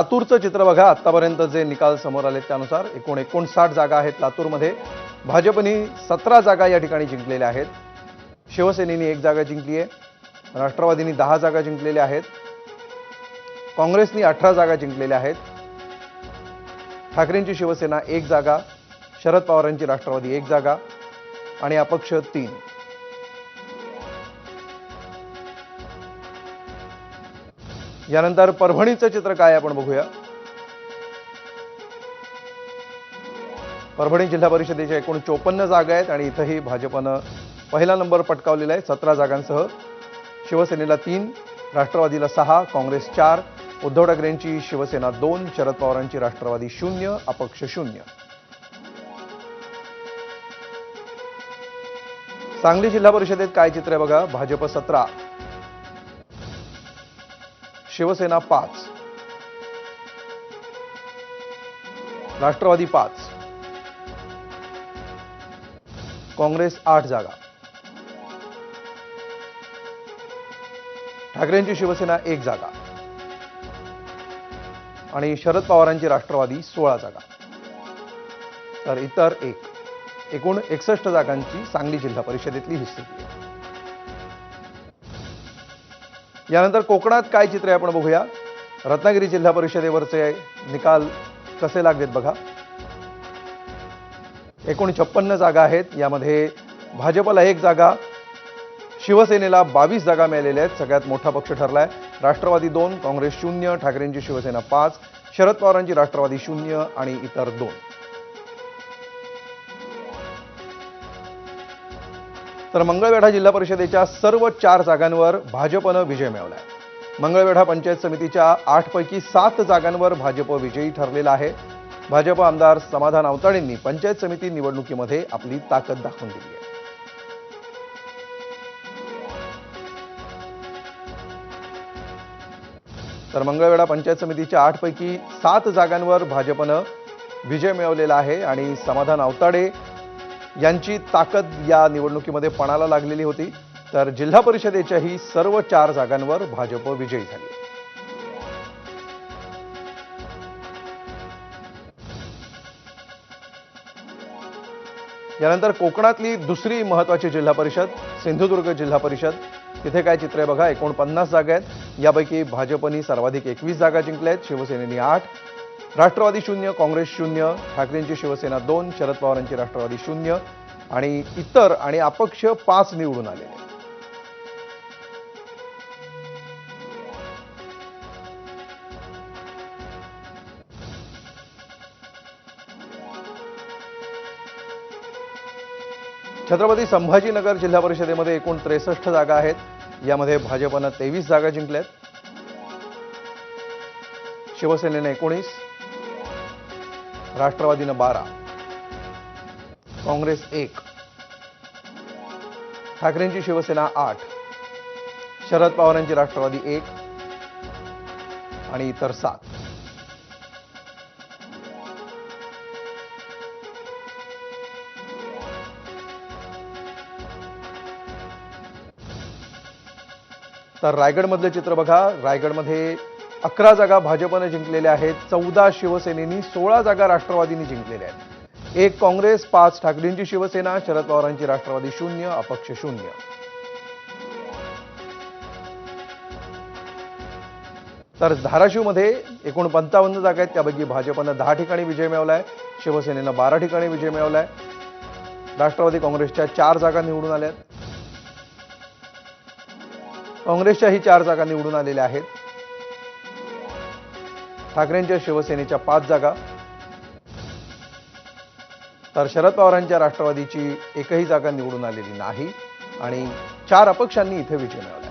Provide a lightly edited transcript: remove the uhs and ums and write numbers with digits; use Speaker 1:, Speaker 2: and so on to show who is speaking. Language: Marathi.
Speaker 1: लातूरचं चित्र बघा. आतापर्यंत जे निकाल समोर आले त्यानुसार एकूण 59 जागा आहेत लातूरमध्ये. भाजपने 17 जागा या ठिकाणी जिंकलेल्या आहेत. शिवसेनेने 1 जागा जिंकली आहे. राष्ट्रवादीने 10 जागा जिंकलेल्या आहेत. काँग्रेसने 18 जागा जिंकलेल्या आहेत. ठाकरेंची शिवसेना 1 जागा, शरद पवारांची राष्ट्रवादी 1 जागा आणि अपक्ष 3. यानंतर परभणीचं चित्र काय आपण बघूया. परभणी जिल्हा परिषदेच्या एकूण 54 जागा आहेत आणि इथंही भाजपनं पहिला नंबर पटकावलेला आहे 17 जागांसह. शिवसेनेला 3, राष्ट्रवादीला 6, काँग्रेस 4, उद्धव ठाकरेंची शिवसेना 2, शरद पवारांची राष्ट्रवादी 0, अपक्ष 0. सांगली जिल्हा परिषदेत काय चित्र आहे बघा. भाजप 17, शिवसेना 5, राष्ट्रवादी 5, काँग्रेस 8 जागा, ठाकरेंची शिवसेना 1 जागा आणि शरद पवारांची राष्ट्रवादी 16 जागा, तर इतर 1. एकूण 61 जागांची सांगली जिल्हा परिषदेतली ही स्थिती आहे. यानंतर कोकणात काय चित्र आहे आपण बघूया. रत्नागिरी जिल्हा परिषदेवरचे निकाल कसे लागलेत बघा. एकूण 56 जागा आहेत. यामध्ये भाजपला 1 जागा, शिवसेनेला 22 जागा मिळालेल्या आहेत. सगळ्यात मोठा पक्ष ठरलाय. राष्ट्रवादी 2, काँग्रेस 0, ठाकरेंची शिवसेना 5, शरद पवारांची राष्ट्रवादी 0 आणि इतर 2. तर मंगळवेढा जिल्हा परिषदेच्या सर्व 4 जागांवर भाजपनं विजय मिळवलाय. मंगळवेढा पंचायत समितीच्या 8 पैकी 7 जागांवर भाजप विजयी ठरलेला आहे. भाजप आमदार समाधान आवताडेंनी पंचायत समिती निवडणुकीमध्ये आपली ताकद दाखवून दिली आहे. तर मंगळवेढा पंचायत समितीच्या 8 पैकी 7 जागांवर भाजपनं विजय मिळवलेला आहे आणि समाधान आवताडे यांची ताकद या निवडणुकीमध्ये पणाला लागलेली होती. तर जिल्हा परिषदेच्याही सर्व 4 जागांवर भाजप विजयी झाली. यानंतर कोकणातली दुसरी महत्त्वाची जिल्हा परिषद सिंधुदुर्ग जिल्हा परिषद. तिथे काय चित्र आहे बघा. एकूण 50 जागा आहेत. यापैकी भाजपने सर्वाधिक 21 जागा जिंकल्या आहेत. शिवसेनेने 8, राष्ट्रवादी 0, काँग्रेस 0, ठाकरेंची शिवसेना 2, शरद पवारांची राष्ट्रवादी 0 आणि इतर आणि अपक्ष 5 निवडून आलेले. छत्रपती संभाजीनगर जिल्हा परिषदेमध्ये एकूण 63 जागा आहेत. यामध्ये भाजपनं 23 जागा जिंकल्यात. शिवसेनेने 19, राष्ट्रवादीनं 12, काँग्रेस 1, ठाकरेंची शिवसेना 8, शरद पवारांची राष्ट्रवादी 1 आणि इतर 7. तर रायगडमधलं चित्र बघा. रायगडमध्ये 11 जागा भाजपने जिंकलेल्या आहेत. 14 शिवसेनेनी, 16 जागा राष्ट्रवादीने जिंकलेल्या आहेत. 1 काँग्रेस, 5 ठाकरेंची शिवसेना, शरद पवारांची राष्ट्रवादी 0, अपक्ष 0. तर धाराशिवमध्ये एकूण 55 जागा आहेत. त्यापैकी भाजपनं 10 ठिकाणी विजय मिळवलाय. शिवसेनेनं 12 ठिकाणी विजय मिळवलाय. राष्ट्रवादी काँग्रेसच्या 4 जागा निवडून आल्यात. काँग्रेसच्याही 4 जागा निवडून आलेल्या आहेत. ठाकरेंच्या शिवसेनेच्या 5 जागा, तर शरद पवारांच्या राष्ट्रवादीची एकही जागा निवडून आलेली नाही आणि 4 अपक्षांनी इथे विजय मिळवला.